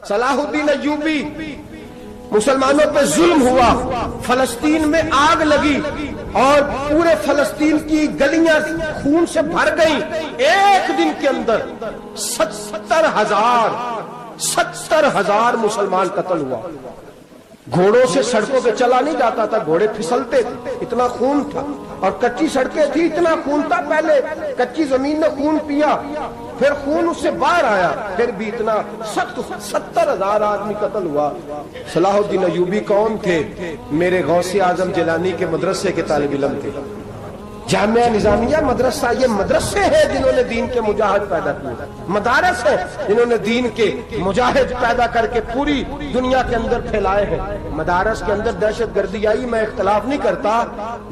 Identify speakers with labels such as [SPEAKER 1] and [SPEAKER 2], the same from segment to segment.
[SPEAKER 1] صلاح الدین ایوبی، مسلمانوں پہ ظلم ہوا، فلسطین میں آگ لگی اور پورے فلسطین کی گلیاں خون سے بھر گئیں۔ ایک دن کے اندر 70,000 مسلمان قتل ہوا۔ گھوڑوں سے سڑکوں پہ چلا نہیں جاتا تھا، گھوڑے پھسلتے تھے، اتنا خون تھا، اور کچی سڑکیں تھی، اتنا خون تھا۔ پہلے کچی زمین نے خون پیا، پھر خون اس سے باہر آیا، پھر بھی اتنا 70,000 آدمی قتل ہوا۔ صلاح الدین ایوبی کون تھے؟ میرے غوث اعظم جیلانی کے مدرسے کے طالب علم تھے۔ جامعہ نظامیہ مدرسہ، یہ مدرسے ہیں جنہوں نے دین کے مجاہد پیدا کیے، مدارس ہیں جنہوں نے دین کے مجاہد پیدا کر کے پوری دنیا کے اندر پھیلائے ہیں۔ مدارس کے اندر دہشت گردی آئی، میں اختلاف نہیں کرتا،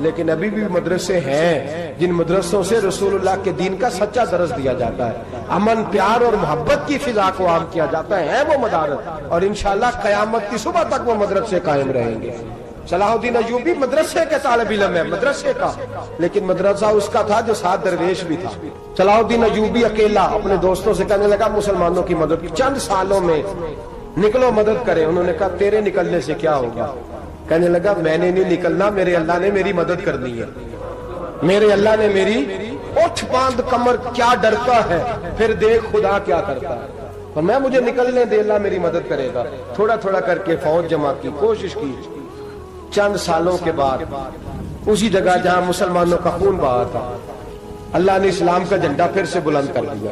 [SPEAKER 1] لیکن ابھی بھی مدرسے ہیں جن مدرسوں سے رسول اللہ کے دین کا سچا درس دیا جاتا ہے، امن، پیار اور محبت کی فضا کو عام کیا جاتا ہے وہ مدارس، اور انشاءاللہ قیامت کی صبح تک وہ مدرسے قائم رہیں گے۔ صلاح الدین ایوبی مدرسے کے طالب علم ہے، مدرسے کا، لیکن مدرسہ اس کا تھا جو ساتھ درویش بھی تھا۔ صلاح الدین ایوبی اکیلا اپنے دوستوں سے کہنے لگا مسلمانوں کی مدد، چند سالوں میں نکلو مدد کرے۔ انہوں نے کہا تیرے نکلنے سے کیا ہوگا؟ کہنے لگا میں نے نہیں نکلنا، میرے اللہ نے میری مدد کرنی ہے، میرے اللہ نے میری اٹھ باندھ کمر، کیا ڈرتا ہے پھر دیکھ خدا کیا کرتا ہے، اور میں مجھے نکلنے دے، اللہ میری مدد کرے گا۔ تھوڑا تھوڑا کر کے فوج جمع کی، کوشش کی۔ چند سالوں کے بعد اسی جگہ جہاں مسلمانوں کا خون بہا تھا، اللہ نے اسلام کا جھنڈا پھر سے بلند کر دیا۔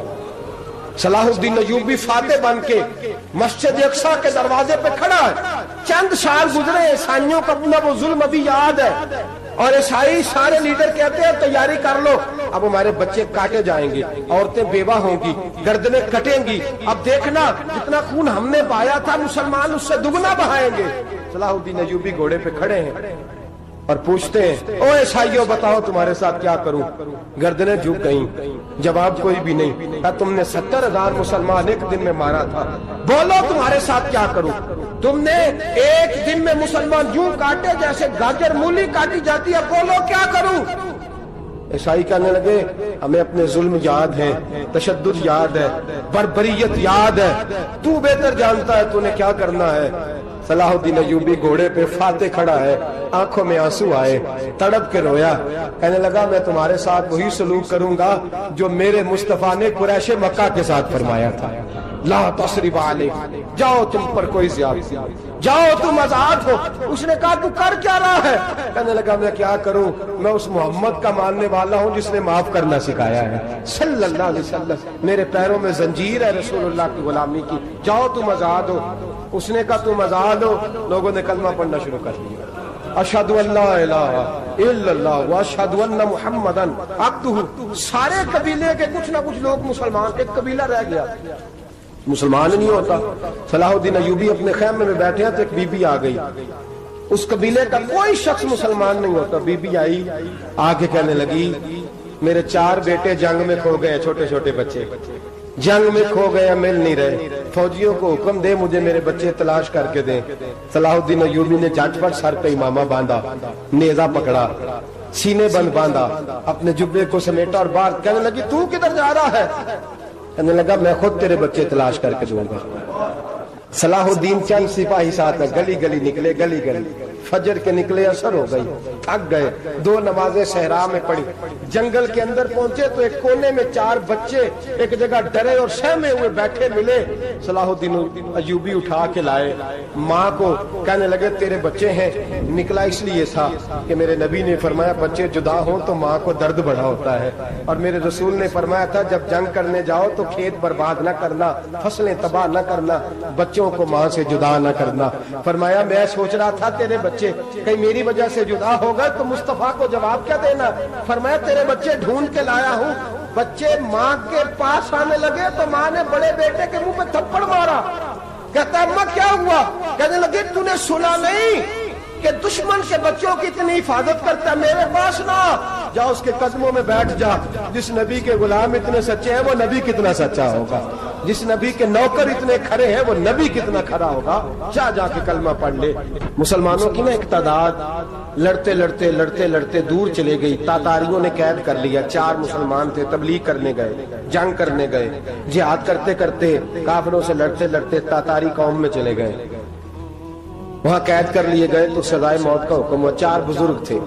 [SPEAKER 1] صلاح الدین ایوبی فاتح بن کے مسجد اقصی کے دروازے پہ کھڑا ہے۔ چند سال گزرے، عیسائیوں کا اپنا وہ ظلم ابھی یاد ہے، اور عیسائی سارے لیڈر کہتے ہیں تیاری کر لو، اب ہمارے بچے کاٹے جائیں گے، عورتیں بیوہ ہوں گی، گردنیں کٹیں گی، اب دیکھنا جتنا خون ہم نے بہایا تھا مسلمان اس سے دگنا بہائیں گے۔ صلاح الدین ایوبی گھوڑے پہ کھڑے ہیں اور پوچھتے ہیں او عیسائیوں بتاؤ تمہارے ساتھ کیا کروں؟ گردنیں جھک گئیں، جواب کوئی بھی نہیں۔ کہا تم نے 70,000 مسلمان ایک دن میں مارا تھا، بولو تمہارے ساتھ کیا کروں؟ تم نے ایک دن میں مسلمان یوں کاٹے جیسے گاجر مولی کاٹی جاتی ہے، بولو کیا کروں؟ عیسائی کہنے لگے ہمیں اپنے ظلم یاد ہے، تشدد یاد ہے، بربریت یاد ہے، تو بہتر جانتا ہے تو نے کیا کرنا ہے۔ صلاح الدین ایوبی گھوڑے پہ فاتح کھڑا ہے، آنکھوں میں آنسو آئے، تڑپ کے رویا، کہنے لگا میں تمہارے ساتھ وہی سلوک کروں گا جو میرے مصطفیٰ نے قریش مکہ کے ساتھ فرمایا تھا، لا تصریب علیکم، جاؤ تم پر کوئی زیادتی، جاؤ تم آزاد ہو۔ اس نے کہا تو کر کیا رہا ہے؟ کہنے لگا میں کیا کروں، میں اس محمد کا ماننے والا ہوں جس نے معاف کرنا سکھایا ہے صلی اللہ علیہ وسلم، میرے پیروں میں زنجیر ہے رسول اللہ کی غلامی کی، جاؤ تم آزاد ہو۔ اس نے کہا تم آزاد ہو، لوگوں نے کلمہ پڑھنا شروع کر دیا، اشہد ان لا الہ الا اللہ واشہد ان محمدن عبدہ۔ سارے قبیلے کے کچھ نہ کچھ لوگ مسلمان، ایک قبیلہ رہ گیا مسلمان نہیں ہوتا۔ صلاح الدین ایوبی اپنے خیمے میں بیٹھے ہیں تو ایک بی بی آ گئی، اس قبیلے کا کوئی شخص مسلمان نہیں ہوتا۔ بی بی آئی، آگے کہنے لگی میرے 4 بیٹے جنگ میں کھو گئے، چھوٹے چھوٹے بچے جنگ میں کھو گئے، مل نہیں رہے، فوجیوں کو حکم دے مجھے میرے بچے تلاش کر کے دیں۔ صلاح الدین ایوبی نے جھٹ پٹ سر پہ امامہ باندھا، نیزہ پکڑا، سینے بند باندھا، اپنے جبے کو سمیٹا اور باہر کہنے لگی تو کدھر جا رہا ہے؟ کہنے لگا میں خود تیرے بچے تلاش کر کے دوں گا۔ صلاح الدین چند سپاہی ساتھ میں گلی گلی نکلے، گلی گلی فجر کے نکلے، اثر ہو گئی، تھک گئے، 2 نمازیں صحرا میں پڑھی، جنگل کے اندر پہنچے تو ایک کونے میں 4 بچے ایک جگہ ڈرے اور سہمے ہوئے بیٹھے ملے۔ صلاح الدین ایوبی اٹھا کے لائے، ماں کو کہنے لگے تیرے بچے ہیں، نکلا اس لیے تھا کہ میرے نبی نے فرمایا بچے جدا ہوں تو ماں کو درد بڑا ہوتا ہے، اور میرے رسول نے فرمایا تھا جب جنگ کرنے جاؤ تو کھیت برباد نہ کرنا، فصلیں تباہ نہ کرنا، بچوں کو ماں سے جدا نہ کرنا۔ فرمایا میں سوچ رہا تھا تیرے بچے کہیں میری وجہ سے جدا ہو گئے تو مصطفیٰ کو جواب کیا دینا؟ فرمایا تیرے بچے ڈھونڈ کے لایا ہوں۔ بچے ماں کے پاس آنے لگے تو ماں نے بڑے بیٹے کے منہ پہ تھپڑ مارا، کہتا اماں کیا ہوا؟ کہنے لگے تو نے سنا نہیں کہ دشمن کے بچوں کی اتنی حفاظت کرتا ہے، میرے پاس نہ جا، اس کے قدموں میں بیٹھ جا، جس نبی کے غلام اتنے سچے ہیں وہ نبی کتنا سچا ہوگا۔ جس نبی کے نوکر اتنے کھڑے ہیں وہ نبی کتنا کھڑا ہوگا. جا کے کلمہ پڑھ لے. مسلمانوں کی نا ایک تعداد لڑتے لڑتے دور چلے گئی. تاتاریوں نے قید کر لیا. 4 مسلمان تھے, تبلیغ کرنے گئے, جنگ کرنے گئے, جہاد کرتے کرتے کافروں سے لڑتے تاتاری قوم میں چلے گئے. وہاں قید کر لیے گئے تو سزائے موت کا حکم ہوا. 4 بزرگ تھے.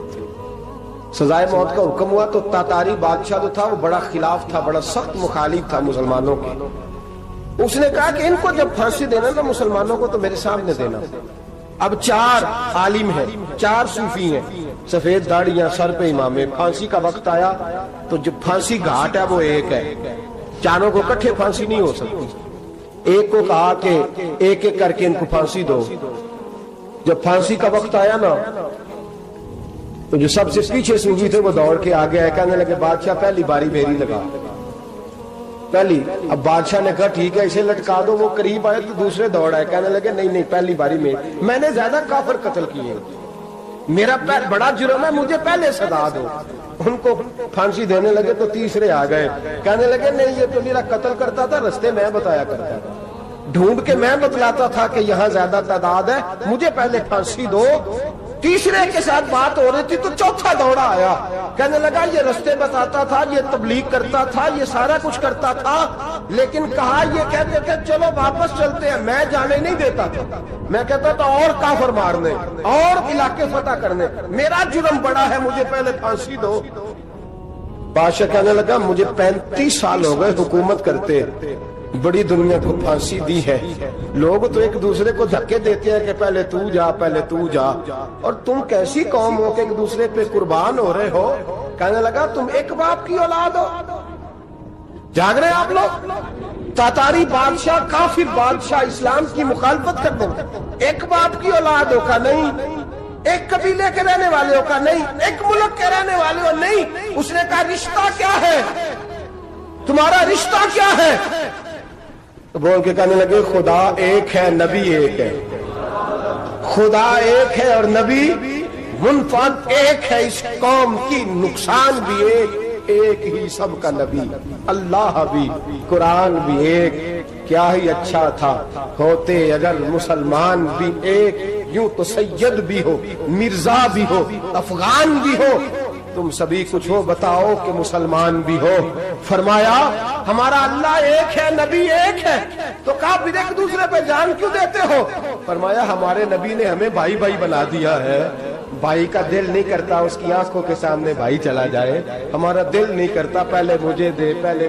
[SPEAKER 1] سزائے موت کا حکم ہوا تو تاتاری بادشاہ جو تھا وہ بڑا خلاف تھا, بڑا سخت مخالف تھا مسلمانوں کے. اس نے کہا کہ ان کو جب پھانسی دینا نا مسلمانوں کو تو میرے سامنے دینا. اب 4 عالم ہیں, 4 صوفی ہیں, سفید داڑیاں, سر پہ امامے. پھانسی کا وقت آیا تو جو پھانسی گھاٹ ہے وہ ایک ہے. چاروں کو اکٹھے پھانسی نہیں ہو سکتی. ایک کو کہا کہ ایک ایک کر کے ان کو پھانسی دو. جب پھانسی کا وقت آیا نا تو جو سب سے پیچھے صوفی تھے وہ دوڑ کے آگے آئے, کہنے لگے بادشاہ پہلی باری میری لگا. پہلی. اب بادشاہ نے کہا ٹھیک ہے اسے لٹکا دو. وہ قریب آئے تو دوسرے دوڑ آئے, کہنے لگے نہیں پہلی باری میں نے زیادہ کافر قتل کیے, میرا بڑا جرم ہے, مجھے پہلے سزا دو. ان کو پھانسی دینے لگے تو تیسرے آ گئے, کہنے لگے نہیں یہ تو میرا قتل کرتا تھا, رستے میں بتایا کرتا تھا, ڈھونڈ کے میں بتلاتا تھا کہ یہاں زیادہ تعداد ہے, مجھے پہلے پھانسی دو. تیسرے کے ساتھ بات ہو رہی تھی تو چوتھا دوڑا آیا, کہنے لگا یہ رستے بتاتا تھا, یہ تبلیغ کرتا تھا, یہ سارا کچھ کرتا تھا, لیکن کہا یہ کہتے تھے چلو واپس چلتے ہیں, میں جانے نہیں دیتا تھا. میں کہتا تھا اور کافر مارنے, اور علاقے فتح کرنے, میرا جرم بڑا ہے, مجھے پہلے پھانسی دو. بادشاہ کہنے لگا مجھے 35 سال ہو گئے حکومت کرتے, بڑی دنیا کو پھانسی دی ہے. لوگ تو ایک دوسرے کو دھکے دیتے ہیں کہ پہلے تو جا, اور تم کیسی قوم ہو کہ ایک دوسرے پہ قربان ہو رہے ہو. کہنے لگا تم ایک باپ کی اولاد ہو. جاگ رہے آپ لوگ. تاتاری بادشاہ, کافر بادشاہ, اسلام کی مخالفت کر دیں, ایک باپ کی اولاد ہو کا نہیں, ایک قبیلے کے رہنے والے ہو کا نہیں, ایک ملک کے رہنے والے ہو نہیں. اس نے کہا رشتہ کیا ہے تمہارا, رشتہ کیا ہے؟ بول کے کہنے لگے خدا ایک ہے, نبی ایک ہے. خدا ایک ہے اور نبی منفرد ایک ہے. اس قوم کی نقصان بھی ایک ہی سب کا نبی. اللہ بھی, قرآن بھی ایک. کیا ہی اچھا تھا ہوتے اگر مسلمان بھی ایک, یوں تو سید بھی ہو, مرزا بھی ہو, افغان بھی ہو, تم سبھی کچھ ہو, بتاؤ کہ مسلمان بھی ہو. فرمایا ہمارا اللہ ایک ہے, نبی ایک ہے. تو کہا پھر ایک دوسرے پہ جان کیوں دیتے ہو؟ فرمایا ہمارے نبی نے ہمیں بھائی بنا دیا ہے. بھائی کا دل نہیں کرتا اس کی آنکھوں کے سامنے بھائی چلا جائے, ہمارا دل نہیں کرتا پہلے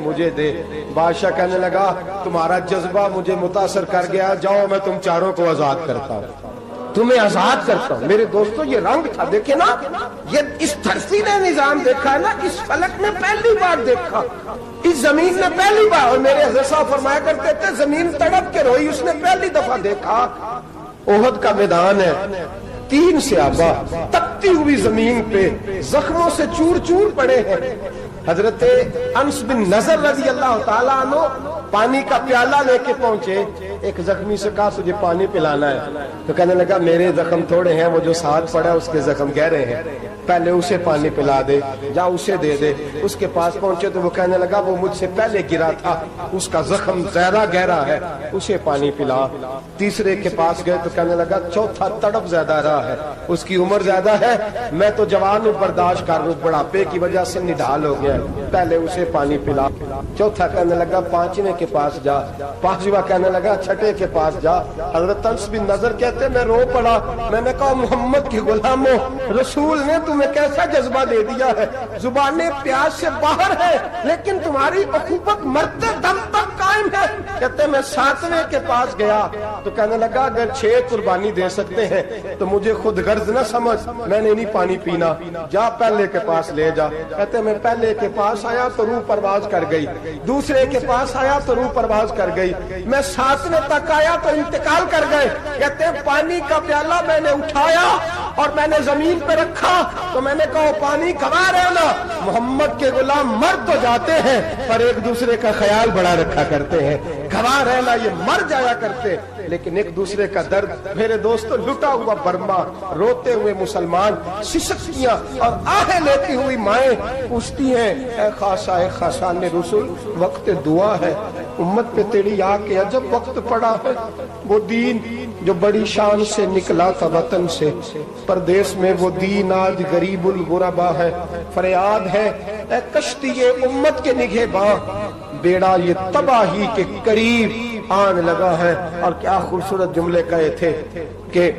[SPEAKER 1] مجھے دے. بادشاہ کہنے لگا تمہارا جذبہ مجھے متاثر کر گیا, جاؤ میں تم چاروں کو آزاد کرتا ہوں, تمہیں آزاد کرتا ہوں. میرے دوستو یہ رنگ تھا, دیکھیں نا, یہ اس دھرتی نے نظام دیکھا ہے نا, اس فلک نے پہلی بار دیکھا, اس زمین نے پہلی بار. اور میرے حضرت صاحب فرمایا کرتے تھے زمین تڑپ کے روئی, اس نے پہلی دفعہ دیکھا. احد کا میدان ہے, 3 صحابہ تپتی ہوئی زمین پہ زخموں سے چور پڑے ہیں. حضرت انس بن نضر رضی اللہ تعالیٰ عنہ پانی کا پیالہ لے کے پہنچے. ایک زخمی سے کہا تجھے پانی پلانا ہے, تو کہنے لگا میرے زخم تھوڑے ہیں, وہ جو ساتھ پڑا اس کے زخم گہرے ہیں, پہلے اسے پانی پلا دے, جا اسے دے دے. اس کے پاس پہنچے تو وہ کہنے لگا وہ مجھ سے پہلے گرا تھا, اس کا زخم زیادہ گہرا ہے, اسے پانی پلا. تیسرے کے پاس گئے تو کہنے لگا چوتھا تڑپ زیادہ رہا ہے, اس کی عمر زیادہ ہے, میں تو جوان ہوں برداشت کر لوں, بڑھاپے کی وجہ سے نڈھال ہو گیا, پہلے اسے پانی پلا. چوتھا کہنے لگا 5ویں کے پاس جا, 5واں کہنے لگا 6ٹھے کے پاس جا. حضرت انس بن نضر کہتے میں رو پڑا, میں نے کہا محمد کے غلاموں, رسول نے تمہیں کیسا جذبہ دے دیا ہے, زبانیں پیاس سے باہر ہے لیکن تمہاری اخوت مرتے دم تک قائم ہے. کہتے میں 7ویں کے پاس گیا تو کہنے لگا اگر 6 قربانی دے سکتے ہیں تو مجھے خود غرض نہ سمجھ, میں نے نہیں پانی پینا, جا پہلے کے پاس لے جا. کہتے میں پہلے کے پاس آیا تو روح پرواز کر گئی, دوسرے کے پاس آیا تو روح پرواز کر گئی, میں 7ویں تک آیا تو انتقال کر گئے. کہتے ہیں پانی کا پیالہ میں نے اٹھایا اور میں نے زمین پہ رکھا تو میں نے کہا پانی کھوا رہنا, محمد کے غلام مر تو جاتے ہیں پر ایک دوسرے کا خیال بڑا رکھا کرتے ہیں, کھوا رہنا یہ مر جایا کرتے لیکن ایک دوسرے کا درد. میرے دوستو لٹا ہوا برما, روتے ہوئے مسلمان, سسکیاں اور آہیں لیتی ہوئی مائیں پوچھتی ہیں اے خاصا اے خاصان رسول, وقت دعا ہے, امت پہ تیری آ کے عجب وقت پڑا ہے، وہ دین جو بڑی شان سے نکلا تھا وطن سے، پردیس میں وہ دین آج غریب الغربا ہے۔ فریاد ہے اے کشتی امت کے نگہباں، بیڑا یہ تباہی کے قریب آن لگا ہے۔ اور کیا خوبصورت جملے کہے تھے کہ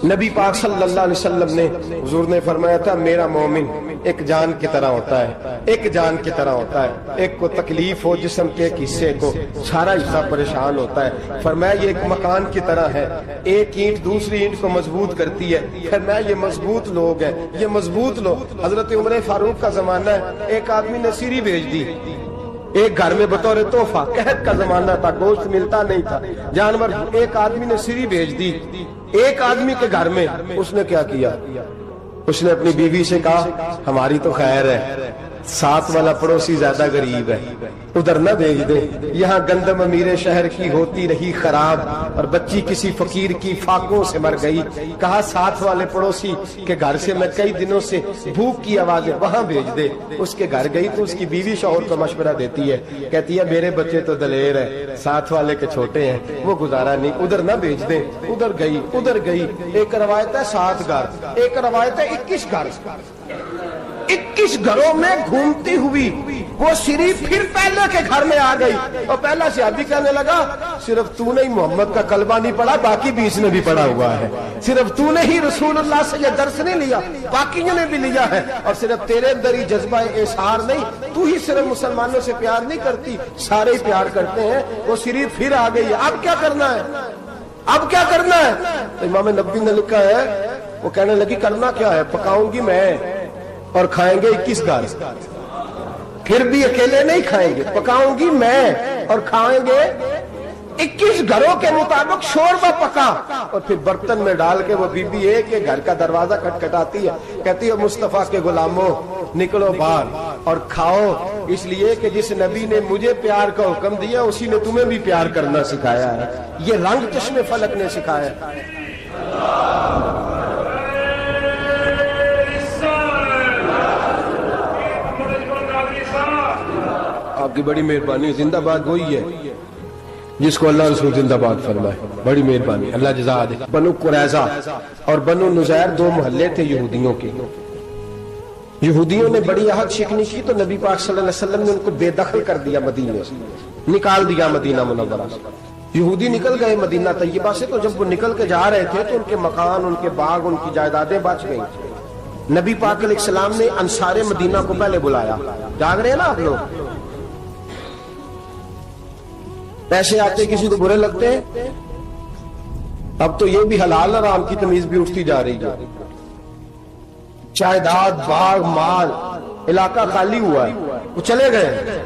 [SPEAKER 1] نبی پاک صلی اللہ علیہ وسلم نے، حضور نے فرمایا تھا میرا مومن ایک جان کی طرح ہوتا ہے، ایک جان کی طرح ہوتا ہے، ایک کو تکلیف ہو جسم کے ایک حصے کو سارا حصہ پریشان ہوتا ہے۔ فرمایا یہ ایک مکان کی طرح ہے، ایک اینٹ دوسری اینٹ کو مضبوط کرتی ہے۔ فرمایا یہ مضبوط لوگ ہیں، یہ مضبوط لوگ۔ حضرت عمر فاروق کا زمانہ ہے، ایک آدمی نے سیری بھیج دی ایک گھر میں بطور تحفہ، قحط کا زمانہ تھا، گوشت ملتا نہیں تھا، جانور، ایک آدمی نے سیری بھیج دی ایک آدمی کے گھر میں۔ اس نے کیا کیا؟ اس نے اپنی بیوی سے کہا ہماری تو خیر ہے، ساتھ والا پڑوسی زیادہ غریب ہے، ادھر نہ بھیج دے، یہاں گندم امیر شہر کی ہوتی رہی خراب، اور بچی کسی فقیر کی فاقوں سے مر گئی۔ کہا ساتھ والے پڑوسی کے گھر سے میں کئی دنوں سے بھوک کی آوازیں، وہاں بھیج دے۔ اس کے گھر گئی تو اس کی بیوی شوہر کو مشورہ دیتی ہے، کہتی ہے میرے بچے تو دلیر ہے، ساتھ والے کے چھوٹے ہیں، وہ گزارا نہیں، ادھر نہ بھیج دے۔ ادھر گئی۔ ایک روایت ہے 7 گھر، ایک روایت ہے 21 گھر۔ 21 گھروں میں گھومتی ہوئی وہ شریف پھر پہلے کے گھر میں آ گئی، اور پہلا صحابی کہنے لگا صرف تو نے ہی محمد کا کلمہ نہیں پڑھا، باقی 20 نے بھی پڑھا ہوا ہے، صرف تو نے ہی رسول اللہ سے یہ درس نہیں لیا، باقیوں نے بھی لیا ہے، اور صرف تیرے اندر ہی جذبہ اظہار نہیں، تو ہی صرف مسلمانوں سے پیار نہیں کرتی، سارے ہی پیار کرتے ہیں۔ وہ شریف پھر آ گئی، اب کیا کرنا ہے؟ اب کیا کرنا ہے؟ امام نبوی نے لکھا ہے، وہ کہنے لگی کرنا کیا ہے؟ پکاؤں گی میں اور کھائیں گے 21 گھر، پھر بھی اکیلے نہیں کھائیں گے، پکاؤں گی میں اور کھائیں گے 21 گھروں کے مطابق شوربہ پکا، اور پھر برتن میں ڈال کے وہ بی بی ایک کے گھر کا دروازہ کھٹکھٹاتی ہے، کہتی ہے مصطفیٰ کے غلاموں نکلو باہر اور کھاؤ، اس لیے کہ جس نبی نے مجھے پیار کا حکم دیا اسی نے تمہیں بھی پیار کرنا سکھایا ہے، یہ رنگ چشم فلک نے سکھایا ہے۔ آپ کی بڑی مہربانی، زندہ باد وہی ہے جس کو اللہ رسول زندہ باد فرمائے، بڑی مہربانی، اللہ جزا دے۔ بنو قریظہ اور بنو نذیر 2 محلے تھے یہودیوں کے۔ یہودیوں نے بڑی عہد شکنی کی تو نبی پاک صلی اللہ علیہ وسلم نے ان کو بے دخل کر دیا، مدینے سے نکال دیا، مدینہ منورہ سے۔ یہودی نکل گئے مدینہ طیبہ سے، تو جب وہ نکل کے جا رہے تھے تو ان کے مکان، ان کے باغ، ان کی جائیدادیں بچ گئی۔ نبی پاک علیہ السلام نے انصار مدینہ کو پہلے بلایا، جاگ رہے ہیں نا آپ لوگ؟ پیسے آتے کسی کو برے لگتے ہیں، اب تو یہ بھی حلال حرام کی تمیز بھی اٹھتی جا رہی ہے۔ جائیداد، باغ، مال، علاقہ خالی ہوا ہے، وہ چلے گئے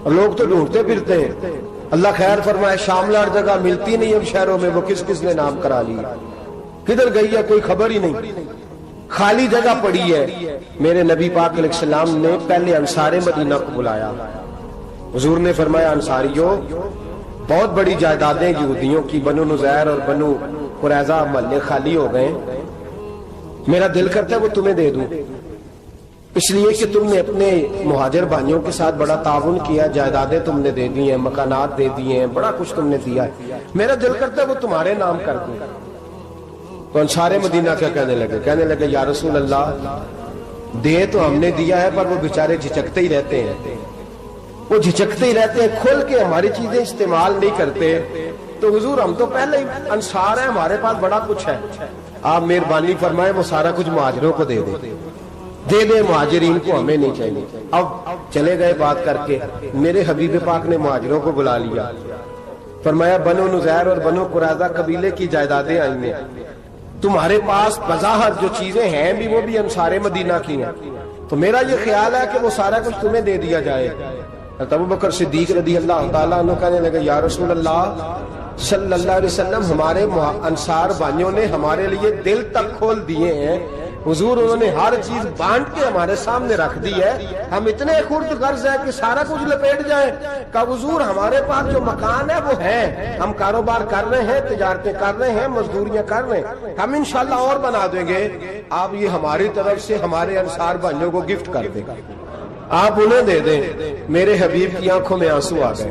[SPEAKER 1] اور لوگ تو ڈھونڈتے پھرتے ہیں۔ اللہ خیر فرمائے، شاملہ ہر جگہ ملتی نہیں اب شہروں میں، وہ کس کس نے نام کرا لیا، کدھر گئی ہے کوئی خبر ہی نہیں، خالی جگہ پڑی ہے۔ میرے نبی پاک علیہ السلام نے پہلے انصار مدینہ کو بلایا، حضور نے فرمایا انصاریوں بہت بڑی جائیدادیں یہودیوں کی، بنو نذیر اور بنو قریظہ محلے خالی ہو گئے، میرا دل کرتا ہے وہ تمہیں دے دوں، اس لیے کہ تم نے اپنے مہاجر بھائیوں کے ساتھ بڑا تعاون کیا، جائیدادیں تم نے دے دی ہیں، مکانات دے دیے ہیں، بڑا کچھ تم نے دیا ہے، میرا دل کرتا ہے وہ تمہارے نام کر دوں۔ تو انصار مدینہ کیا کہنے لگے یا رسول اللہ دے تو ہم نے دیا ہے، پر وہ بیچارے جھچکتے ہی رہتے ہیں، وہ جھچکتے ہی رہتے ہیں، کھول کے ہماری چیزیں استعمال نہیں کرتے۔ تو حضور ہم تو پہلے ہی انصار ہیں، ہمارے پاس بڑا کچھ ہے، آپ مہربانی فرمائے وہ سارا کچھ مہاجروں کو دے دے مہاجرین کو ہمیں نہیں چاہیے۔ اب چلے گئے بات کر کے، میرے حبیب پاک نے مہاجروں کو بلا لیا، فرمایا بنو نذیر اور بنو قریظہ قبیلے کی جائیدادیں آئی ہیں، تمہارے پاس بظاہر جو چیزیں ہیں بھی وہ بھی انصار مدینہ کی ہیں، تو میرا یہ خیال ہے کہ وہ سارا کچھ تمہیں دے دیا جائے۔ ابو بکر صدیق رضی اللہ تعالیٰ عنہ کہنے لگے یا رسول اللہ صلی اللہ علیہ وسلم ہمارے انصار بھائیوں نے ہمارے لیے دل تک کھول دیے ہیں، حضور انہوں نے ہر چیز بانٹ کے ہمارے سامنے رکھ دی ہے، ہم اتنے خرد غرض ہیں کہ سارا کچھ لپیٹ جائیں۔ کہ حضور ہمارے پاس جو مکان ہے وہ ہے، ہم کاروبار کر رہے ہیں، تجارتیں کر رہے ہیں، مزدوریاں کر رہے ہیں، ہم انشاءاللہ اور بنا دیں گے، آپ یہ ہماری طرف سے ہمارے انصار بھائیوں کو گفٹ کر دے گا۔ آپ انہیں دے دیں. میرے حبیب کی آنکھوں میں آنسو آ گئے.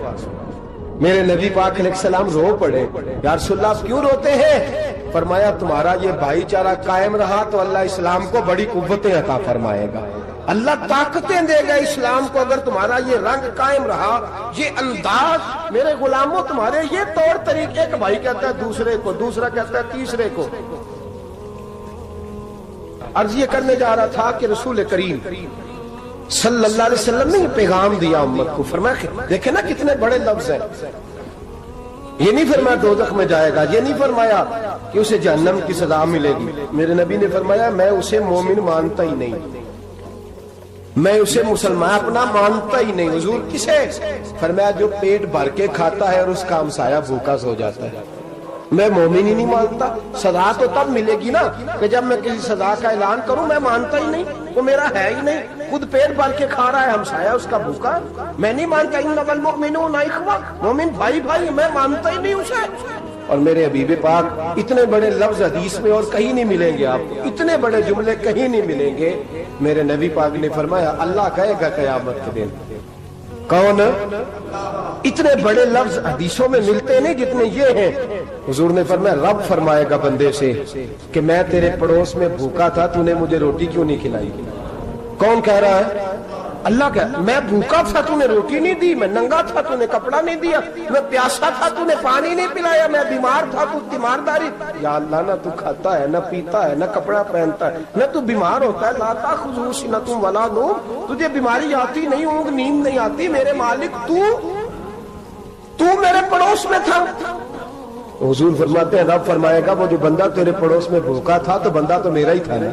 [SPEAKER 1] میرے نبی پاک علیہ السلام رو پڑے. یا رسول اللہ آپ کیوں روتے ہیں؟ فرمایا تمہارا یہ بھائی چارہ قائم رہا تو اللہ اسلام کو بڑی قوتیں عطا فرمائے گا, اللہ طاقتیں دے گا اسلام کو. اگر تمہارا یہ رنگ قائم رہا, یہ انداز, میرے غلاموں تمہارے یہ طور طریقے, ایک بھائی کہتا ہے دوسرے کو, دوسرا کہتا ہے تیسرے کو. عرض یہ کرنے جا رہا تھا کہ رسول کریم صلی اللہ علیہ وسلم نے یہ پیغام دیا امت کو. فرمایا دیکھیں نا کتنے بڑے لفظ ہیں. یہ نہیں فرمایا دوزخ میں جائے گا, یہ نہیں فرمایا کہ اسے جہنم کی سزا ملے گی. میرے نبی نے فرمایا میں اسے مومن مانتا ہی نہیں, میں اسے مسلمان اپنا مانتا ہی نہیں. حضور کسے؟ فرمایا جو پیٹ بھر کے کھاتا ہے اور اس کا ہمسایہ بھوکا سو جاتا ہے. میں مومن ہی نہیں مانتا. سزا تو تب ملے گی نا کہ جب میں کسی سزا کا اعلان کروں. میں مانتا ہی نہیں, وہ میرا ہے ہی نہیں. خود پیٹ بھر کے کھا رہا ہے, ہمسایہ اس کا بھوکا. میں نہیں مانتا انما المؤمنون اخوہ, مومن بھائی بھائی, میں مانتا ہی نہیں اسے. اور میرے حبیب پاک اتنے بڑے لفظ حدیث میں اور کہیں نہیں ملیں گے آپ کو, اتنے بڑے جملے کہیں نہیں ملیں گے. میرے نبی پاک نے فرمایا اللہ کہے گا قیامت کے دن, کون؟ اتنے بڑے لفظ حدیثوں میں ملتے نہیں جتنے یہ ہیں. حضور نے فرمایا رب فرمائے گا بندے سے کہ میں تیرے پڑوس میں بھوکا تھا, تو نے مجھے روٹی کیوں نہیں کھلائی؟ کون کہہ رہا ہے؟ اللہ کہہ, میں بھوکا تھا تو نے روٹی نہیں دی, میں ننگا تھا تو نے کپڑا نہیں دیا, میں پیاسا تھا تو نے پانی نہیں پلایا, میں بیمار تھا تو تیمارداری. یا اللہ نہ تو کھاتا ہے, نہ پیتا ہے, نہ کپڑا پہنتا ہے, نہ تو بیمار ہوتا ہے. لا تأخذہ سنۃ ولا نوم, تجھے بیماری آتی نہیں, اونگ نیند نہیں آتی. میرے مالک تو میرے پڑوس میں تھا. حضور فرماتے ہیں رب فرمائے گا وہ جو بندہ تیرے پڑوس میں بھوکا تھا تو بندہ تو میرا ہی تھا نا,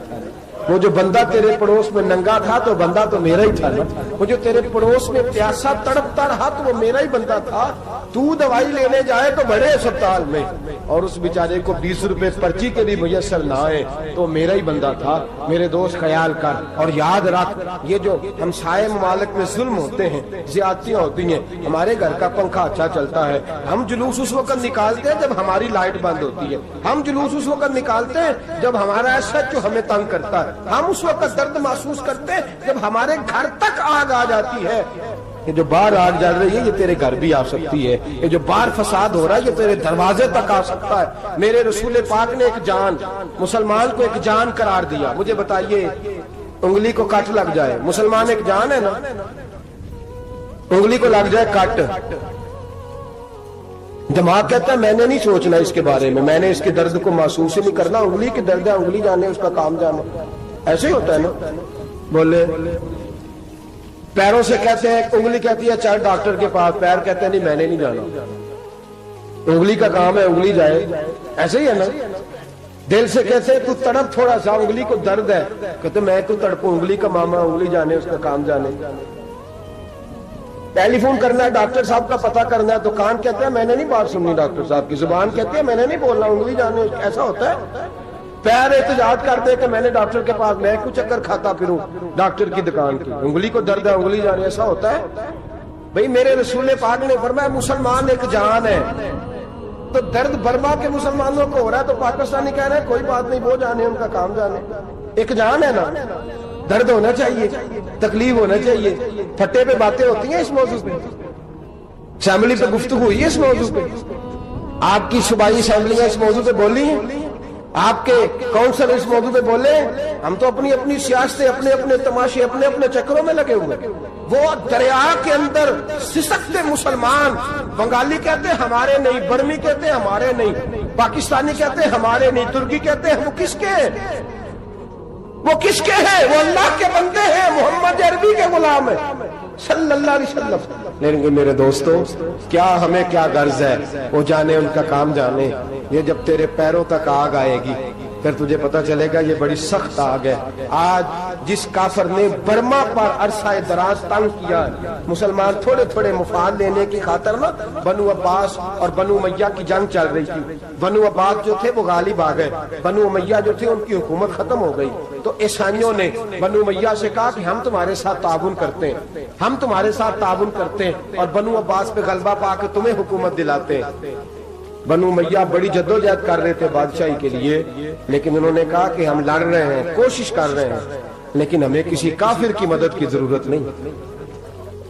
[SPEAKER 1] وہ جو بندہ تیرے پڑوس میں ننگا تھا تو بندہ تو میرا ہی تھا نا, وہ جو تیرے پڑوس میں پیاسا تڑپتا رہا تو وہ میرا ہی بندہ تھا. تو دوائی لینے جائے تو بڑے اسپتال میں اور اس بیچارے کو 20 روپے پرچی کے بھی میسر نہ آئے تو میرا ہی بندہ تھا. میرے دوست خیال کر اور یاد رکھ, یہ جو ہمسائے ممالک میں ظلم ہوتے ہیں, زیادتیاں ہوتی ہیں. ہمارے گھر کا پنکھا اچھا چلتا ہے, ہم جلوس اس وقت نکالتے ہیں جب ہماری لائٹ بند ہوتی ہے. ہم جلوس اس وقت نکالتے ہیں جب ہمارا ایسا جو ہمیں تنگ کرتا ہے. ہم اس وقت درد محسوس کرتے ہیں جب ہمارے گھر تک آگ آ جاتی ہے. یہ جو باہر آگ جل رہی ہے یہ تیرے گھر بھی آ سکتی ہے. یہ جو باہر فساد ہو رہا ہے یہ تیرے دروازے تک آ سکتا ہے. میرے رسول پاک نے ایک جان, مسلمان کو ایک جان قرار دیا. مجھے بتائیے انگلی کو کٹ لگ جائے, مسلمان ایک جان ہے نا, انگلی کو لگ جائے کٹ, دماغ کہتا ہے میں نے نہیں سوچنا اس کے بارے میں نے اس کے درد کو محسوس ہی نہیں کرنا. انگلی کی درد ہے, انگلی جانے, اس کا کام جانے. ایسے ہی ہوتا ہے نا. بولے پیروں سے کہتے ہیں, انگلی کہتی ہے چل ڈاکٹر کے پاس, پیر کہتے ہیں نہیں میں نے نہیں جانا, انگلی کا کام ہے انگلی جائے. ایسے ہی ہے نا. دل سے کہتے ہیں تو تڑپ تھوڑا سا, انگلی کو درد ہے, کہتے میں تو تڑپوں, انگلی کا ماما, انگلی جانے, اس کا کام جانے. ٹیلی فون کرنا ہے, ڈاکٹر صاحب کا پتہ کرنا ہے, تو کان کہتے ہیں میں نے نہیں بات سننی ڈاکٹر صاحب کی, زبان کہتی ہے میں نے نہیں بولنا, انگلی جانے. ایسا ہوتا ہے. پیر احتجاج کرتے کہ میں نے ڈاکٹر کے پاس, میں کچھ چکر کھاتا پھروں ڈاکٹر کی دکان کی, انگلی کو درد ہے انگلی جانے. ایسا ہوتا ہے بھئی. میرے رسول پاک نے فرمایا مسلمان ایک جان ہے. تو درد برما کے مسلمانوں کو ہو رہا ہے تو پاکستانی کہہ رہے ہیں کوئی بات نہیں, وہ جانے, ان کا کام جانے. ایک جان ہے نا, درد ہونا چاہیے, تکلیف ہونا چاہیے. پھٹے پہ باتیں ہوتی ہیں اس موضوع پہ, اسمبلی پہ گفتگو ہوئی ہے اس موضوع پہ, آپ کی صوبائی اسمبلیاں اس موضوع پہ بولی ہیں, آپ کے کونسل اس موضوع پہ بولے. ہم تو اپنی اپنی سیاستیں, اپنے اپنے تماشے, اپنے اپنے چکروں میں لگے ہوئے. وہ دریا کے اندر سسکتے مسلمان, بنگالی کہتے ہیں ہمارے نہیں, برمی کہتے ہیں ہمارے نہیں, پاکستانی کہتے ہیں ہمارے نہیں, ترکی کہتے ہیں. وہ کس کے ہیں؟ وہ کس کے ہیں؟ وہ اللہ کے بندے ہیں, محمد عربی کے غلام ہیں صلی اللہ علیہ وسلم. لیکن میرے دوستو کیا ہمیں کیا غرض ہے, وہ جانے, ان کا کام جانے. یہ جب تیرے پیروں تک آگ آئے گی پھر تجھے پتہ چلے گا یہ بڑی سخت آگ ہے. آج جس کافر نے برما پر عرصہ دراز تنگ کیا, مسلمان تھوڑے تھوڑے مفاد لینے کی خاطر نا, بنو عباس اور بنو امیہ کی جنگ چل رہی تھی. بنو عباس جو تھے وہ غالب آ گئے, بنو امیہ جو تھے ان کی حکومت ختم ہو گئی. تو عیسائیوں نے بنو امیہ سے کہا کہ ہم تمہارے ساتھ تعاون کرتے ہیں, ہم تمہارے ساتھ تعاون کرتے ہیں اور بنو عباس پہ غلبہ پا کے تمہیں حکومت دلاتے ہیں. بنو امیہ بڑی جدوجہد کر رہے تھے بادشاہی کے لیے, لیکن انہوں نے کہا کہ ہم لڑ رہے ہیں, کوشش کر رہے ہیں, لیکن ہمیں کسی کافر کی مدد کی ضرورت نہیں.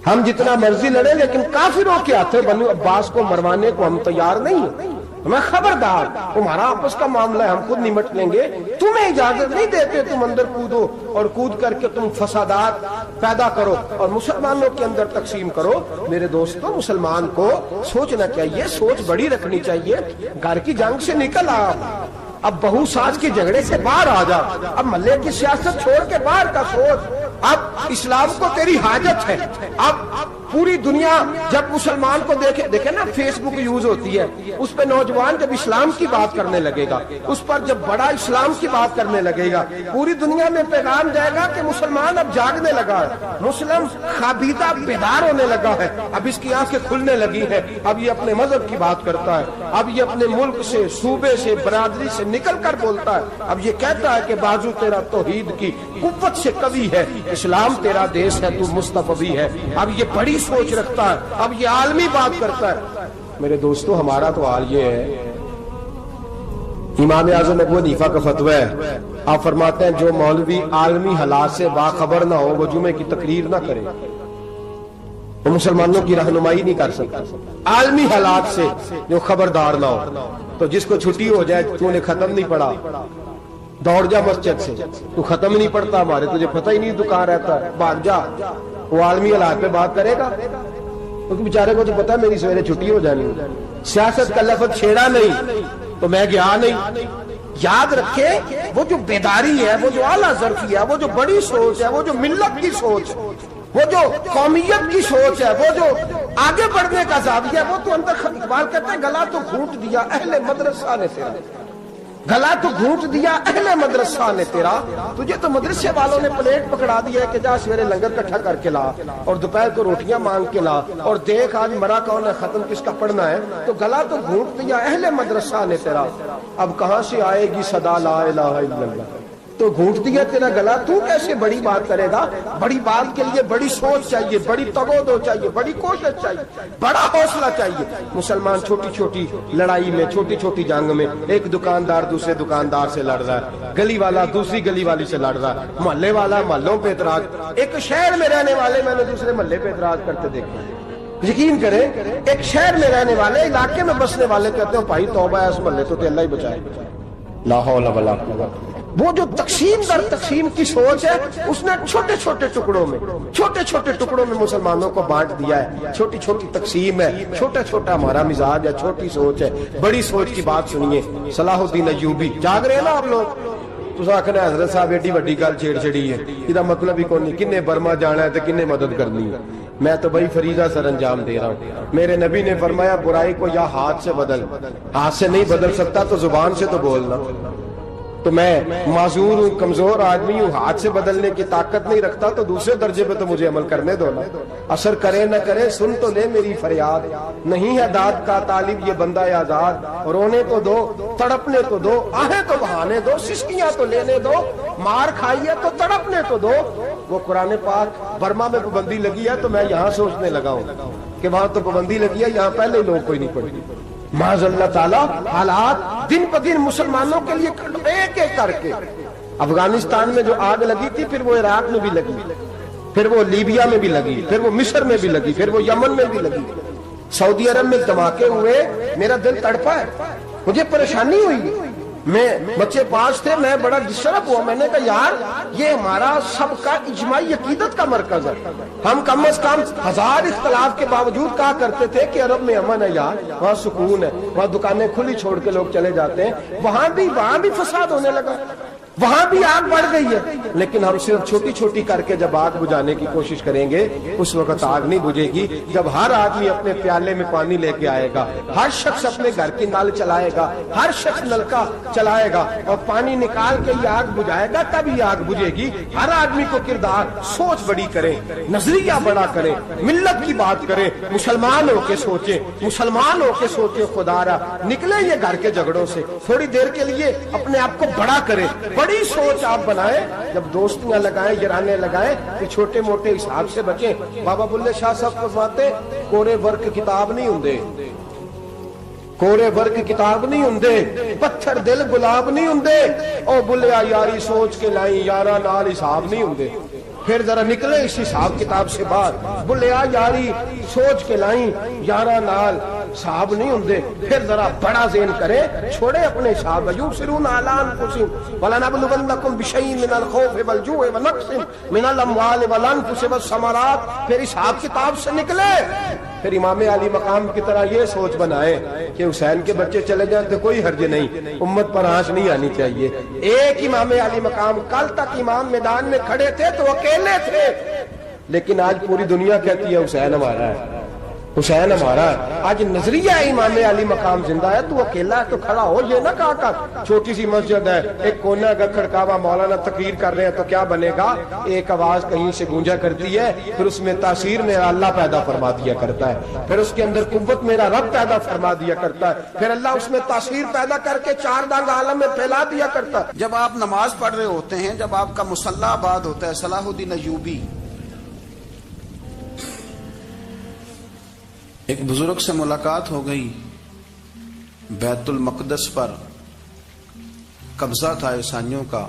[SPEAKER 1] ہم جتنا مرضی لڑیں لیکن کافروں کے ہاتھوں بنو عباس کو مروانے کو ہم تیار نہیں ہیں. ہمیں خبردار، تمہارا آپس کا معاملہ ہے، ہم خود نمٹ لیں گے، تمہیں اجازت نہیں دیتے تم اندر کودو اور کود کر کے تم فسادات پیدا کرو اور مسلمانوں کے اندر تقسیم کرو. میرے دوستو، مسلمان کو سوچنا چاہیے، سوچ بڑی رکھنی چاہیے. گھر کی جنگ سے نکل آ، اب بہو ساس کے جھگڑے سے باہر آ جا، اب محلے کی سیاست چھوڑ کے باہر کا سوچ. اب اسلام کو تیری حاجت ہے. اب پوری دنیا جب مسلمان کو دیکھے نا، فیس بک یوز ہوتی ہے، اس پہ نوجوان جب اسلام کی بات کرنے لگے گا، اس پر جب بڑا اسلام کی بات کرنے لگے گا، پوری دنیا میں پیغام جائے گا کہ مسلمان اب جاگنے لگا ہے، مسلم خابیدہ بیدار ہونے لگا ہے، اب اس کی آنکھیں کھلنے لگی ہیں، اب یہ اپنے مذہب کی بات کرتا ہے، اب یہ اپنے ملک سے، صوبے سے، برادری سے نکل کر بولتا ہے. اب یہ کہتا ہے کہ بازو تیرا توحید کی قوت سے قوی ہے، اسلام تیرا دیش ہے، تو مصطفی ہے. اب یہ بڑی سوچ رکھتا ہے، اب یہ عالمی بات کرتا ہے. میرے دوستو، ہمارا تو حال یہ ہے. امام اعظم ابو حنیفہ کا فتویٰ ہے، آپ فرماتے ہیں جو مولوی عالمی حالات سے باخبر نہ ہو وہ جمعے کی تقریر نہ کرے، وہ مسلمانوں کی رہنمائی نہیں کر سکتا. عالمی حالات سے جو خبردار نہ ہو، تو جس کو چھٹی ہو جائے، تو نے ختم نہیں پڑھا، دوڑ جا مسجد سے، تو ختم نہیں پڑھتا ہمارے، تجھے پتہ ہی نہیں دکان رہتا ہے، بھاگ جا. وہ عالمی حالات پہ بات کرے گا، کیونکہ بیچارے کو تو پتا ہے میری سویرے چھٹی ہو جانی. سیاست کا لفظ چھیڑا نہیں تو میں گیا نہیں. یاد رکھے، وہ جو بیداری ہے، وہ جو اعلیٰ ظرفی ہے، وہ جو بڑی سوچ ہے، وہ جو ملت کی سوچ ہے، وہ جو قومیت کی سوچ ہے، وہ جو آگے بڑھنے کا زاویہ ہے، وہ تو اندر اقبال کہتے ہیں گلا تو گھونٹ دیا اہل مدرسہ نے تیرا، گلا تو گھونٹ دیا اہل مدرسہ نے تیرا. تجھے تو مدرسے والوں نے پلیٹ پکڑا دیا ہے کہ جا سویرے لنگر کٹھا کر کے لا اور دوپہر کو روٹیاں مانگ کے لا اور دیکھ آج مرا کون ہے، ختم کس کا پڑھنا ہے. تو گلا تو گھونٹ دیا اہل مدرسہ نے تیرا، اب کہاں سے آئے گی صدا لا الہ الا اللہ. تو گھونٹ دیا تیرا گلا، تو کیسے بڑی بات کرے گا؟ بڑی بات کے لیے بڑی سوچ چاہیے، بڑی تگودو چاہیے، بڑی کوشش چاہیے، بڑا حوصلہ چاہیے. مسلمان چھوٹی چھوٹی لڑائی میں، چھوٹی چھوٹی جنگ میں، ایک دکاندار دوسرے دکاندار سے لڑ رہا ہے، گلی والا دوسری گلی والی سے لڑ رہا ہے، محلے والا محلوں پہ اعتراض. ایک شہر میں رہنے والے میں نے دوسرے محلے پہ اعتراض کرتے دیکھا. یقین کریں، ایک شہر میں رہنے والے، علاقے میں بسنے والے کہتے ہیں بھائی توبہ ہے، اس محلے تو اللہ ہی بچائے. لا حول ولا قوت. وہ جو تقسیم در تقسیم کی سوچ ہے، اس نے چھوٹے چھوٹے ٹکڑوں میں مسلمانوں کو بانٹ دیا ہے. چھوٹی چھوٹی تقسیم ہے، چھوٹا چھوٹا ہمارا مزاج ہے، چھوٹی سوچ ہے. بڑی سوچ کی بات سنیے. صلاح الدین ایوبی، جاگ رہے ہیں نا آپ لوگ؟ تو آخنا حضرت صاحب ایڈی وڈی گل چھیڑ چھڑی ہے، یہ مطلب ہی کون نہیں، کنے برما جانا ہے تو کنے مدد کرنی ہے. میں تو بھائی فریضہ سر انجام دے رہا ہوں. میرے نبی نے فرمایا برائی کو یا ہاتھ سے بدل، ہاتھ سے نہیں بدل سکتا تو زبان سے تو بولنا. تو میں معذور ہوں، کمزور آدمی ہوں، ہاتھ سے بدلنے کی طاقت نہیں رکھتا، تو دوسرے درجے پہ تو مجھے عمل کرنے دو نا. اثر کرے نہ کرے سن تو لے میری فریاد، نہیں ہے داد کا طالب یہ بندہ آزاد. رونے تو دو، تڑپنے تو دو، آہیں تو بہانے دو، سسکیاں تو لینے دو، مار کھائیے تو تڑپنے تو دو. وہ قرآن پاک برما میں پابندی لگی ہے تو میں یہاں سوچنے لگا ہوں کہ وہاں تو پابندی لگی ہے، یہاں پہلے لوگ کوئی نہیں پڑھی. معاذ اللہ تعالیٰ حالات دن پہ دن مسلمانوں کے لیے ایک ایک کر کے. افغانستان میں جو آگ لگی تھی، پھر وہ عراق میں بھی لگی، پھر وہ لیبیا میں بھی لگی، پھر وہ مصر میں بھی لگی، پھر وہ یمن میں بھی لگی. سعودی عرب میں دھماکے ہوئے، میرا دل تڑپا ہے، مجھے پریشانی ہوئی. میں بچے پاس تھے، میں بڑا ڈسٹرب ہوا. میں نے کہا یار یہ ہمارا سب کا اجماعی عقیدت کا مرکز ہے. ہم کم از کم 1000 اختلاف کے باوجود کہا کرتے تھے کہ عرب میں امن ہے یار، وہاں سکون ہے، وہاں دکانیں کھلی چھوڑ کے لوگ چلے جاتے ہیں. وہاں بھی فساد ہونے لگا، وہاں بھی آگ بڑھ گئی ہے. لیکن ہم صرف چھوٹی چھوٹی کر کے جب آگ بجھانے کی کوشش کریں گے، اس وقت آگ نہیں بجھے گی. جب ہر آدمی اپنے پیالے میں پانی لے کے آئے گا، ہر شخص اپنے گھر کی نل چلائے گا، ہر شخص نلکا چلائے گا اور پانی نکال کے یہ آگ بجھائے گا، تب یہ آگ بجھے گی. ہر آدمی کو کردار، سوچ بڑی کرے، نظریہ بڑا کرے، ملت کی بات کرے، مسلمان ہو کے سوچے، مسلمان ہو کے سوچے. خدا را نکلے یہ گھر کے جھگڑوں سے، تھوڑی دیر کے لیے اپنے آپ کو بڑا کرے، بڑی سوچ آپ بنائیں. جب دوستیاں لگائیں، یارانے لگائیں، کہ چھوٹے موٹے حساب سے بچیں. بابا بلے شاہ صاحب فرماتے کورے ورک کتاب نہیں ہوندے، کوڑے ورگ کتاب نہیں ہوندے، پتھر دل گلاب نہیں ہوندے، او بلیا یاری سوچ کے لائی یارا نال حساب نہیں ہوندے۔ پھر ذرا نکلے اس حساب کتاب سے باہر، بلیا یاری سوچ کے لائیں یارا نال حساب نہیں ہوندے۔ پھر ذرا بڑا ذہن کرے، چھوڑے اپنے حساب۔ یبصرون علی انفسہم ولنبلونکم بشیء من الخوف والجوع ونقص من الاموال والانفس والثمرات۔ پھر حساب کتاب سے نکلے، پھر امام علی مقام کی طرح یہ سوچ بنائے کہ حسین کے بچے چلے جائیں تو کوئی حرج نہیں، امت پر آنچ نہیں آنی چاہیے۔ ایک امام علی مقام، کل تک امام میدان میں کھڑے تھے تو اکیلے تھے، لیکن آج پوری دنیا کہتی ہے حسین ہمارا ہے، حسین ہمارا ہے۔ آج نظریہ امام علی مقام زندہ ہے، تو اکیلا ہے تو کھڑا ہو، یہ نہ کہا کر چھوٹی سی مسجد ہے، ایک کونا کا کھڑکاوا، مولانا تقریر کر رہے ہیں تو کیا بنے گا، ایک آواز کہیں سے گونجا کرتی ہے، پھر اس میں تاثیر میرا اللہ پیدا فرما دیا کرتا ہے، پھر اس کے اندر قوت میرا رب پیدا فرما دیا کرتا ہے، پھر اللہ اس میں تاثیر پیدا کر کے چار دانگ عالم میں پھیلا دیا کرتا ہے۔
[SPEAKER 2] جب آپ نماز پڑھ رہے ہوتے ہیں، جب آپ کا مصلی آباد ہوتا ہے، صلاح الدین ایوبی ایک بزرگ سے ملاقات ہو گئی، بیت المقدس پر قبضہ تھا عیسائیوں کا،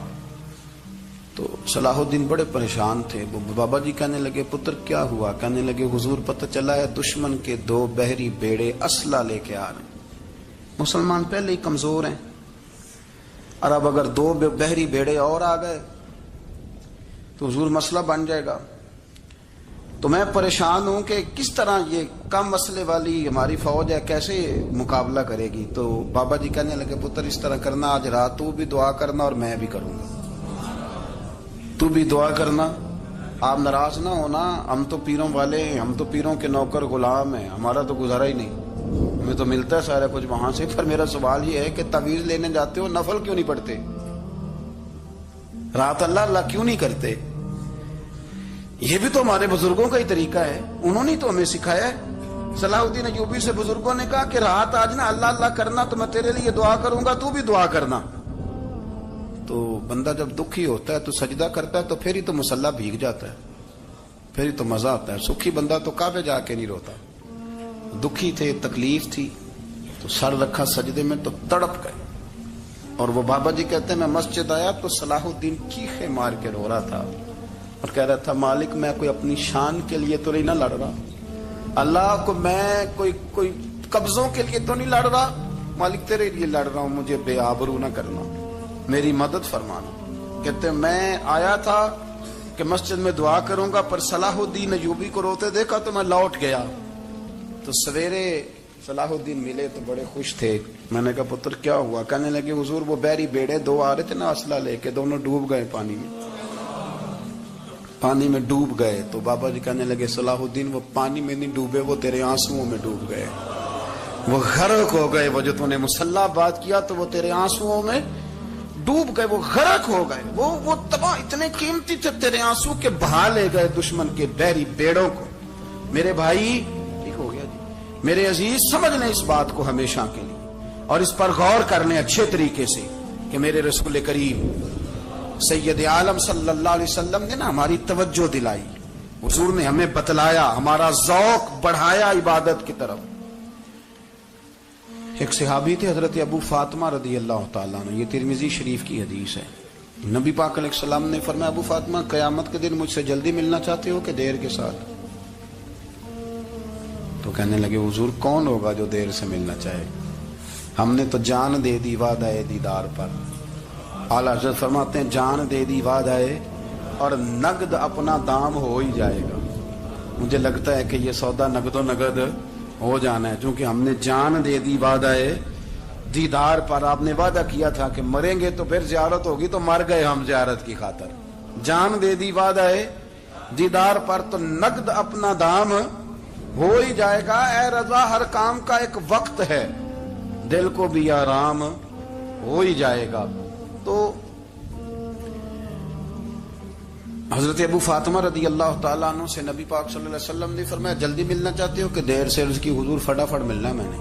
[SPEAKER 2] تو صلاح الدین بڑے پریشان تھے۔ وہ بابا جی کہنے لگے پتر کیا ہوا؟ کہنے لگے حضور پتہ چلا ہے دشمن کے 2 بحری بیڑے اسلحہ لے کے آ رہے ہیں، مسلمان پہلے ہی کمزور ہیں، اور اب اگر 2 بحری بیڑے اور آ گئے تو حضور مسئلہ بن جائے گا۔ تو میں پریشان ہوں کہ کس طرح یہ کم مسئلے والی ہماری فوج ہے کیسے مقابلہ کرے گی۔ تو بابا جی کہنے لگے پتر اس طرح کرنا، آج رات تو بھی دعا کرنا اور میں بھی کروں گا، تو بھی دعا کرنا، آپ ناراض نہ ہونا، ہم تو پیروں والے ہیں، ہم تو پیروں کے نوکر غلام ہیں، ہمارا تو گزارا ہی نہیں، ہمیں تو ملتا ہے سارا کچھ وہاں سے۔ پر میرا سوال یہ ہے کہ تعویذ لینے جاتے ہو نفل کیوں نہیں پڑھتے، رات اللہ اللہ کیوں نہیں کرتے؟ یہ بھی تو ہمارے بزرگوں کا ہی طریقہ ہے، انہوں نے تو ہمیں سکھایا ہے۔ صلاح الدین ایوبی سے بزرگوں نے کہا کہ رات آج نا اللہ اللہ کرنا، تو میں تیرے لیے دعا کروں گا، تو بھی دعا کرنا۔ تو بندہ جب دکھی ہوتا ہے تو سجدہ کرتا ہے، تو پھر ہی تو مصلی بھیگ جاتا ہے، پھر ہی تو مزہ آتا ہے۔ سکھی بندہ تو کعبے جا کے نہیں روتا، دکھی تھے، تکلیف تھی، تو سر رکھا سجدے میں تو تڑپ گئے۔ اور وہ بابا جی کہتے ہیں میں مسجد آیا تو صلاح الدین چیخے مار کے رو رہا تھا اور کہہ رہا تھا مالک میں کوئی اپنی شان کے لیے تو نہیں نہ لڑ رہا، اللہ کو میں کوئی قبضوں کے لیے تو نہیں لڑ رہا، مالک تیرے لیے لڑ رہا ہوں، مجھے بے آبرو نہ کرنا، میری مدد فرمانا۔ کہتے ہیں میں آیا تھا کہ مسجد میں دعا کروں گا، پر صلاح الدین ایوبی کو روتے دیکھا تو میں لوٹ گیا۔ تو سویرے صلاح الدین ملے تو بڑے خوش تھے۔ میں نے کہا پتر کیا ہوا؟ کہنے لگے حضور وہ بحری بیڑے 2 آ رہے تھے نا اسلحہ لے کے، دونوں ڈوب گئے پانی میں ڈوب گئے۔ تو بابا جی کہنے لگے صلاح الدین وہ پانی میں نہیں ڈوبے، وہ تیرے آنسوؤں میں ڈوب گئے، وہ غرق ہو گئے، وہ جو تو نے مصلی بات کیا تو وہ تیرے آنسوؤں میں ڈوب گئے، وہ غرق ہو گئے، وہ تباہ، اتنے قیمتی تھے تیرے آنسو کے بہا لے گئے دشمن کے بحری بیڑوں کو۔ میرے بھائی ٹھیک ہو گیا جی، میرے عزیز سمجھ لیں اس بات کو ہمیشہ کے لیے، اور اس پر غور کر لیں اچھے طریقے سے کہ میرے رسول کریم سید عالم صلی اللہ علیہ وسلم نے نا ہماری توجہ دلائی، حضور نے ہمیں بتلایا، ہمارا ذوق بڑھایا عبادت کی طرف۔ ایک صحابی تھے حضرت ابو فاطمہ رضی اللہ تعالیٰ عنہ، یہ ترمذی شریف کی حدیث ہے۔ نبی پاک علیہ السلام نے فرمایا ابو فاطمہ قیامت کے دن مجھ سے جلدی ملنا چاہتے ہو کہ دیر کے ساتھ؟ تو کہنے لگے حضور کون ہوگا جو دیر سے ملنا چاہے، ہم نے تو جان دے دی وعدہ دیدار پر۔ اعلیٰ حضرت فرماتے ہیں جان دے دی وعدہ اور نقد اپنا دام ہو ہی جائے گا۔ مجھے لگتا ہے کہ یہ سودا نقد و نقد ہو جانا ہے، چونکہ ہم نے جان دے دی وعدہ دیدار پر۔ آپ نے وعدہ کیا تھا کہ مریں گے تو پھر زیارت ہوگی، تو مر گئے ہم زیارت کی خاطر۔ جان دے دی وعدہ دیدار پر تو نقد اپنا دام ہو ہی جائے گا۔ اے رضا ہر کام کا ایک وقت ہے، دل کو بھی آرام ہو ہی جائے گا۔ تو حضرت ابو فاطمہ رضی اللہ تعالیٰ عنہ سے نبی پاک صلی اللہ علیہ وسلم نے فرمایا جلدی ملنا چاہتے ہو کہ دیر سے؟ عرض کی حضور فٹافٹ ملنا ہے، میں نے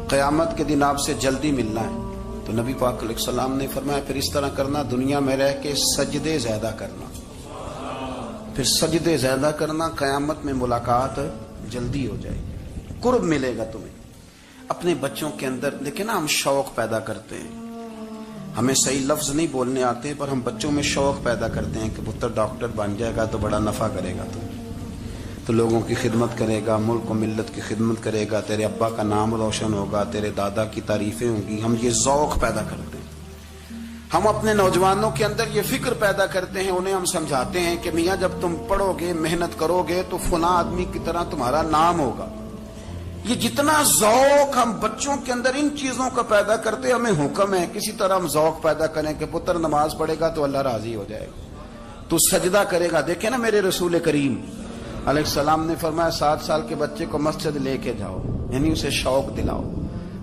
[SPEAKER 2] قیامت کے دن آپ سے جلدی ملنا ہے۔ تو نبی پاک علیہ السلام نے فرمایا پھر اس طرح کرنا، دنیا میں رہ کے سجدے زیادہ کرنا، پھر سجدے زیادہ کرنا، قیامت میں ملاقات جلدی ہو جائے گی، قرب ملے گا تمہیں۔ اپنے بچوں کے اندر دیکھیں نا، ہم شوق پیدا کرتے ہیں، ہمیں صحیح لفظ نہیں بولنے آتے پر ہم بچوں میں شوق پیدا کرتے ہیں کہ پتر ڈاکٹر بن جائے گا تو بڑا نفع کرے گا، تو لوگوں کی خدمت کرے گا، ملک و ملت کی خدمت کرے گا، تیرے ابا کا نام روشن ہوگا، تیرے دادا کی تعریفیں ہوں گی. ہم یہ ذوق پیدا کرتے ہیں. ہم اپنے نوجوانوں کے اندر یہ فکر پیدا کرتے ہیں، انہیں ہم سمجھاتے ہیں کہ میاں جب تم پڑھو گے، محنت کرو گے تو فلاں آدمی کی طرح تمہارا نام ہوگا. یہ جتنا ذوق ہم بچوں کے اندر ان چیزوں کا پیدا کرتے، ہمیں حکم ہے کسی طرح ہم ذوق پیدا کریں کہ پتر نماز پڑھے گا تو اللہ راضی ہو جائے گا، تو سجدہ کرے گا. دیکھیں نا میرے رسول کریم علیہ السلام نے فرمایا 7 سال کے بچے کو مسجد لے کے جاؤ، یعنی اسے شوق دلاؤ،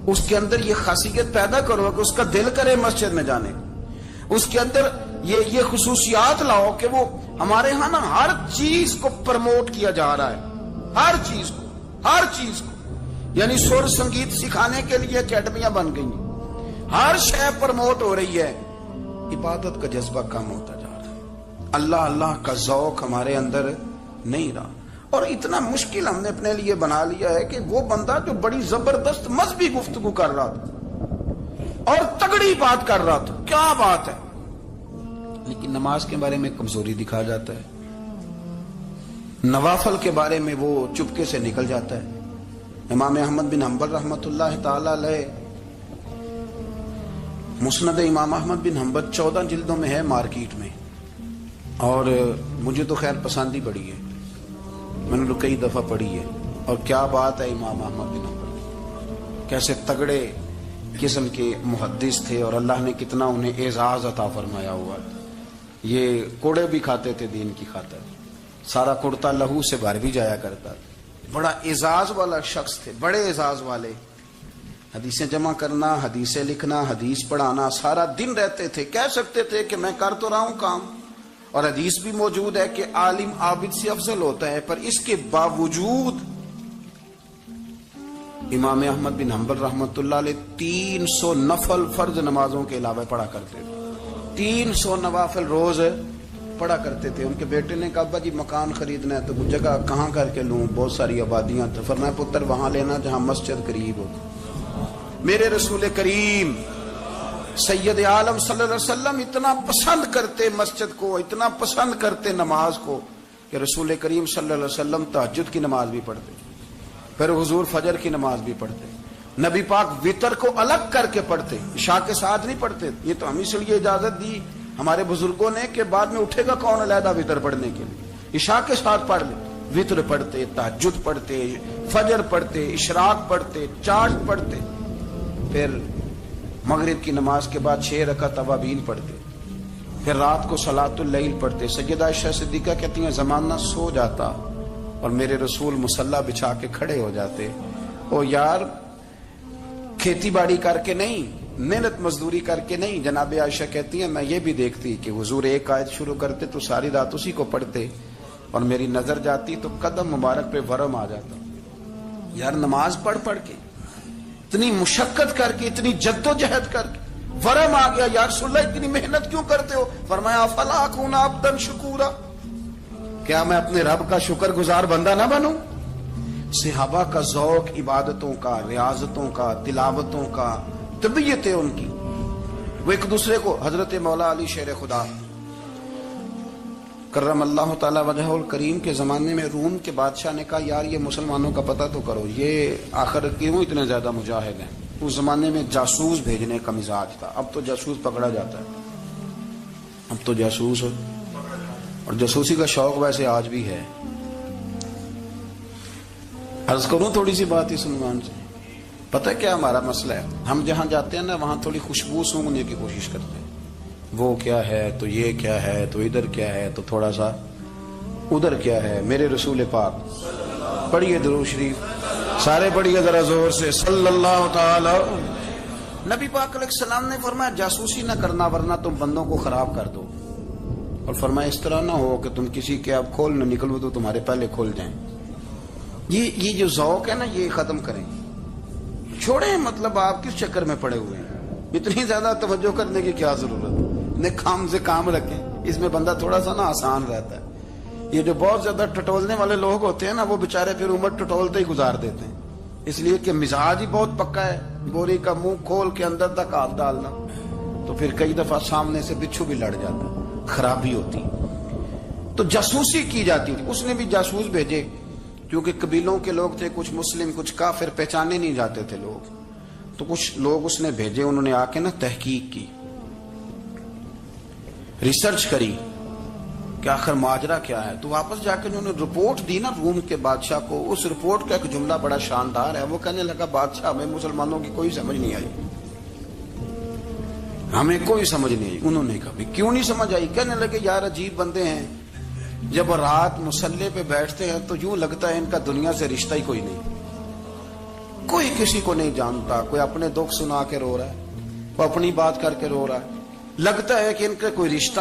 [SPEAKER 2] اس کے اندر یہ خاصیت پیدا کرو کہ اس کا دل کرے مسجد میں جانے کو، اس کے اندر یہ خصوصیات لاؤ کہ وہ ہمارے ہاں نا ہر چیز کو پرموٹ کیا جا رہا ہے، ہر چیز کو یعنی سر سنگیت سکھانے کے لیے اکیڈمیاں بن گئی ہیں، ہر شے پرموٹ ہو رہی ہے. عبادت کا جذبہ کم ہوتا جا رہا ہے، اللہ کا ذوق ہمارے اندر نہیں رہا. اور اتنا مشکل ہم نے اپنے لیے بنا لیا ہے کہ وہ بندہ جو بڑی زبردست مذہبی گفتگو کر رہا تھا اور تگڑی بات کر رہا تھا، کیا بات ہے، لیکن نماز کے بارے میں کمزوری دکھا جاتا ہے، نوافل کے بارے میں وہ چپکے سے نکل جاتا ہے. امام احمد بن حنبل رحمۃ اللہ تعالی علیہ، مسند امام احمد بن حنبل 14 جلدوں میں ہے مارکیٹ میں، اور مجھے تو خیر پسند ہی بڑی ہے، میں نے تو کئی دفعہ پڑھی ہے. اور کیا بات ہے، امام احمد بن حنبل کیسے تگڑے قسم کے محدث تھے، اور اللہ نے کتنا انہیں اعزاز عطا فرمایا ہوا. یہ کوڑے بھی کھاتے تھے دین کی خاطر، سارا کرتا لہو سے بھر بھی جایا کرتا تھا. بڑا اعزاز والا شخص تھے، بڑے اعزاز والے. حدیثیں جمع کرنا، حدیثیں لکھنا، حدیث پڑھانا، سارا دن رہتے تھے. کہہ سکتے تھے کہ میں کر تو رہا ہوں کام، اور حدیث بھی موجود ہے کہ عالم عابد سے افضل ہوتا ہے، پر اس کے باوجود امام احمد بن حنبل رحمۃ اللہ علیہ 300 نفل فرض نمازوں کے علاوہ پڑھا کرتے تھے. 300 نوافل روز پڑھا کرتے تھے. ان کے بیٹے نے کہا ابا جی مکان خریدنا ہے تو وہ جگہ کہاں کر کے لوں، بہت ساری آبادیاں. تو فرمایا پتر وہاں لینا جہاں مسجد قریب ہو. میرے رسول کریم سید عالم صلی اللہ علیہ وسلم اتنا پسند کرتے مسجد کو، اتنا پسند کرتے نماز کو، کہ رسول کریم صلی اللہ علیہ وسلم تہجد کی نماز بھی پڑھتے، پھر حضور فجر کی نماز بھی پڑھتے. نبی پاک وتر کو الگ کر کے پڑھتے، عشاء کے ساتھ نہیں پڑھتے. یہ تو ہم اس لیے اجازت دی ہمارے بزرگوں نے کہ بعد میں اٹھے گا کون علیحدہ وتر پڑھنے کے لیے، عشاء کے ساتھ پڑھ لے. وتر پڑھتے، تہجد پڑھتے، فجر پڑھتے، اشراق پڑھتے، چاشت پڑھتے، پھر مغرب کی نماز کے بعد 6 رکعت اوابین پڑھتے، پھر رات کو صلاۃ اللیل پڑھتے. سیدہ عائشہ صدیقہ کہتی ہیں زمانہ سو جاتا اور میرے رسول مصلی بچھا کے کھڑے ہو جاتے. او یار کھیتی باڑی کر کے نہیں، محنت مزدوری کر کے نہیں. جناب عائشہ کہتی ہیں میں یہ بھی دیکھتی کہ حضور ایک آیت شروع کرتے تو ساری رات اسی کو پڑھتے، اور میری نظر جاتی تو قدم مبارک پہ ورم آ جاتا. یار نماز پڑھ کے اتنی مشقت کر کے، اتنی جد و جہد کر کے ورم آ گیا. یا رسول اللہ اتنی محنت کیوں کرتے ہو؟ فرمایا افلا اکون عبدا شکورا، کیا میں اپنے رب کا شکر گزار بندہ نہ بنوں؟ صحابہ کا ذوق عبادتوں کا، ریاضتوں کا، تلاوتوں کا، طبیعت ہے ان کی. وہ ایک دوسرے کو، حضرت مولا علی شیر خدا کرم اللہ تعالی وجہ الکریم کے زمانے میں روم کے بادشاہ نے کہا یار یہ مسلمانوں کا پتہ تو کرو، یہ آخر کیوں اتنے زیادہ مجاہد ہیں. اس زمانے میں جاسوس بھیجنے کا مزاج تھا. اب تو جاسوس پکڑا جاتا ہے، اب تو جاسوس، اور جاسوسی کا شوق ویسے آج بھی ہے. عرض کروں تھوڑی سی بات اس عنوان سے. پتہ کیا ہمارا مسئلہ ہے؟ ہم جہاں جاتے ہیں نا وہاں تھوڑی خوشبو سونگنے کی کوشش کرتے ہیں. وہ کیا ہے تو یہ کیا ہے تو ادھر کیا ہے تو تھوڑا سا ادھر کیا ہے. میرے رسول پاک پڑھیے درود شریف، سارے پڑھیے ذرا زور سے، صلی اللہ تعالی. نبی پاک علیہ السلام نے فرمایا جاسوسی نہ کرنا ورنہ تم بندوں کو خراب کر دو. اور فرمایا اس طرح نہ ہو کہ تم کسی کے اب کھول نہ نکلو تو تمہارے پہلے کھول جائیں. یہ جو ذوق ہے نا یہ ختم کریں، چھوڑیں. مطلب آپ کس چکر میں پڑے ہوئے ہیں؟ اتنی زیادہ توجہ کرنے کی کیا ضرورت؟ اپنے کام سے کام رکھیں. اس میں بندہ تھوڑا سا نا آسان رہتا ہے. یہ جو بہت زیادہ ٹٹولنے والے لوگ ہوتے ہیں نا وہ بےچارے پھر عمر ٹٹولتے ہی گزار دیتے ہیں. اس لیے کہ مزاج ہی بہت پکا ہے، بوری کا منہ کھول کے اندر تک ہاتھ ڈالنا، تو پھر کئی دفعہ سامنے سے بچھو بھی لڑ جاتا، خرابی ہوتی۔ تو جاسوسی کی جاتی تھی، اس نے بھی جاسوس بھیجے، کیونکہ قبیلوں کے لوگ تھے، کچھ مسلم کچھ کافر، پہچانے نہیں جاتے تھے لوگ، تو کچھ لوگ اس نے بھیجے، انہوں نے آ کے نا تحقیق کی، ریسرچ کری کہ آخر ماجرا کیا ہے۔ تو واپس جا کے انہوں نے رپورٹ دی نا روم کے بادشاہ کو۔ اس رپورٹ کا ایک جملہ بڑا شاندار ہے، وہ کہنے لگا بادشاہ ہمیں مسلمانوں کی کوئی سمجھ نہیں آئی، ہمیں کوئی سمجھ نہیں آئی۔ انہوں نے کہا کیوں نہیں سمجھ آئی؟ کہنے لگے یار عجیب بندے ہیں، جب رات مسلح پہ بیٹھتے ہیں تو یوں لگتا ہے ان کا دنیا سے رشتہ ہی کوئی نہیں، کوئی کسی کو نہیں جانتا، کوئی اپنے دکھ سنا کے رو رہا ہے، کوئی اپنی بات کر کے رو رہا ہے، لگتا ہے کہ ان کا کوئی رشتہ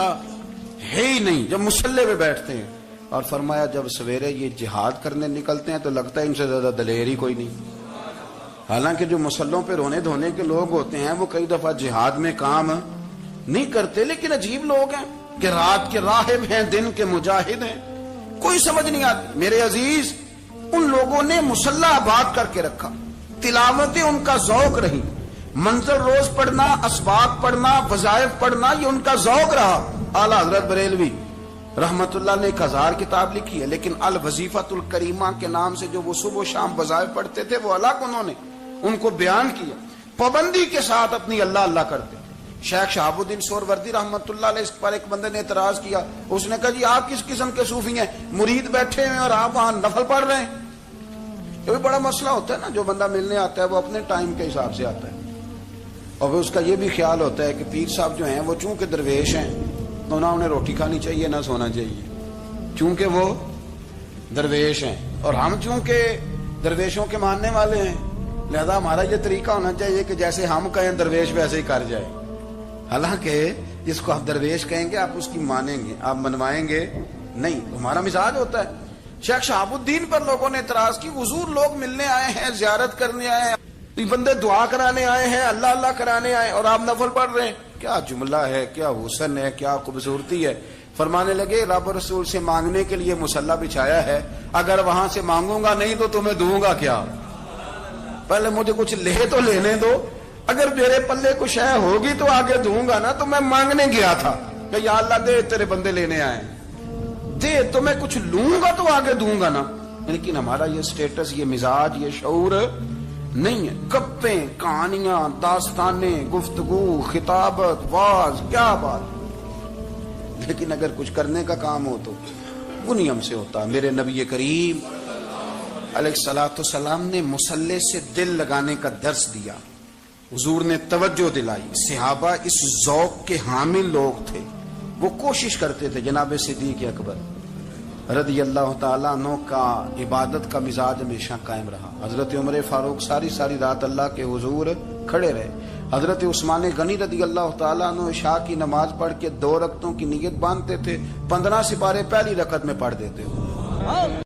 [SPEAKER 2] ہے ہی نہیں جب مسلح پہ بیٹھتے ہیں۔ اور فرمایا جب سویرے یہ جہاد کرنے نکلتے ہیں تو لگتا ہے ان سے زیادہ دلیر ہی کوئی نہیں۔ حالانکہ جو مسلحوں پہ رونے دھونے کے لوگ ہوتے ہیں وہ کئی دفعہ جہاد میں کام نہیں کرتے، لیکن عجیب لوگ ہیں کہ رات کے راہب ہیں، دن کے مجاہد ہیں، کوئی سمجھ نہیں آتی۔ میرے عزیز، ان لوگوں نے مسلح آباد کر کے رکھا، تلاوتیں ان کا ذوق رہی، منظر روز پڑھنا، اسباق پڑھنا، وظائف پڑھنا، یہ ان کا ذوق رہا۔ اعلیٰ حضرت بریلوی رحمت اللہ نے 1000 کتاب لکھی ہے، لیکن الوظیفۃ الکریمہ کے نام سے جو وہ صبح و شام وظائف پڑھتے تھے وہ الگ انہوں نے ان کو بیان کیا، پابندی کے ساتھ اپنی اللہ اللہ کرتے۔ شیخ شہاب الدین سہروردی رحمت اللہ علیہ، اس پر ایک بندے نے اعتراض کیا، اس نے کہا جی آپ کس قسم کے صوفی ہیں، مرید بیٹھے ہیں اور آپ وہاں نفل پڑھ رہے ہیں؟ یہ بھی بڑا مسئلہ ہوتا ہے نا، جو بندہ ملنے آتا ہے وہ اپنے ٹائم کے حساب سے آتا ہے، اور اس کا یہ بھی خیال ہوتا ہے کہ پیر صاحب جو ہیں وہ چونکہ درویش ہیں تو نہ انہیں روٹی کھانی چاہیے نہ سونا چاہیے، چونکہ وہ درویش ہیں، اور ہم چونکہ درویشوں کے ماننے والے ہیں، لہذا ہمارا یہ طریقہ ہونا چاہیے کہ جیسے ہم کہیں درویش ویسے ہی کر جائے۔ حالانکہ جس کو آپ درویش کہیں گے آپ اس کی مانیں گے، آپ منوائیں گے نہیں، ہمارا مزاج ہوتا ہے۔ شیخ شہاب الدین پر لوگوں نے اعتراض کی، حضور لوگ ملنے آئے ہیں، زیارت کرنے آئے ہیں، یہ بندے دعا کرانے آئے ہیں، اللہ اللہ کرانے آئے اور آپ نفل پڑھ رہے ہیں، کیا جملہ ہے، کیا حسن ہے، کیا خوبصورتی ہے۔ فرمانے لگے رب رسول سے مانگنے کے لیے مصلی بچھایا ہے، اگر وہاں سے مانگوں گا نہیں تو تمہیں دوں گا کیا؟ پہلے مجھے کچھ لے تو لینے دو، اگر میرے پلے کچھ ہے ہوگی تو آگے دوں گا نا۔ تو میں مانگنے گیا تھا کہ یا اللہ دے، تیرے بندے لینے آئے دے، تو میں کچھ لوں گا تو آگے دوں گا نا۔ لیکن ہمارا یہ سٹیٹس، یہ مزاج، یہ شعور نہیں ہے۔ گپیں، کہانیاں، داستانیں، گفتگو، خطابت، واز، کیا بات، لیکن اگر کچھ کرنے کا کام ہو تو وہ نہیں ہم سے ہوتا۔ میرے نبی کریم علیہ الصلوۃ والسلام نے مصلی سے دل لگانے کا درس دیا، حضور نے توجہ دلائی، صحابہ اس ذوق کے حامل لوگ تھے، وہ کوشش کرتے تھے۔ جناب صدیق اکبر رضی اللہ تعالیٰ عنہ کا عبادت کا مزاج ہمیشہ قائم رہا۔ حضرت عمر فاروق ساری رات اللہ کے حضور کھڑے رہے۔ حضرت عثمان غنی رضی اللہ تعالیٰ عنہ عشاء کی نماز پڑھ کے 2 رکعتوں کی نیت باندھتے تھے، 15 سپارے پہلی رکعت میں پڑھ دیتے تھے۔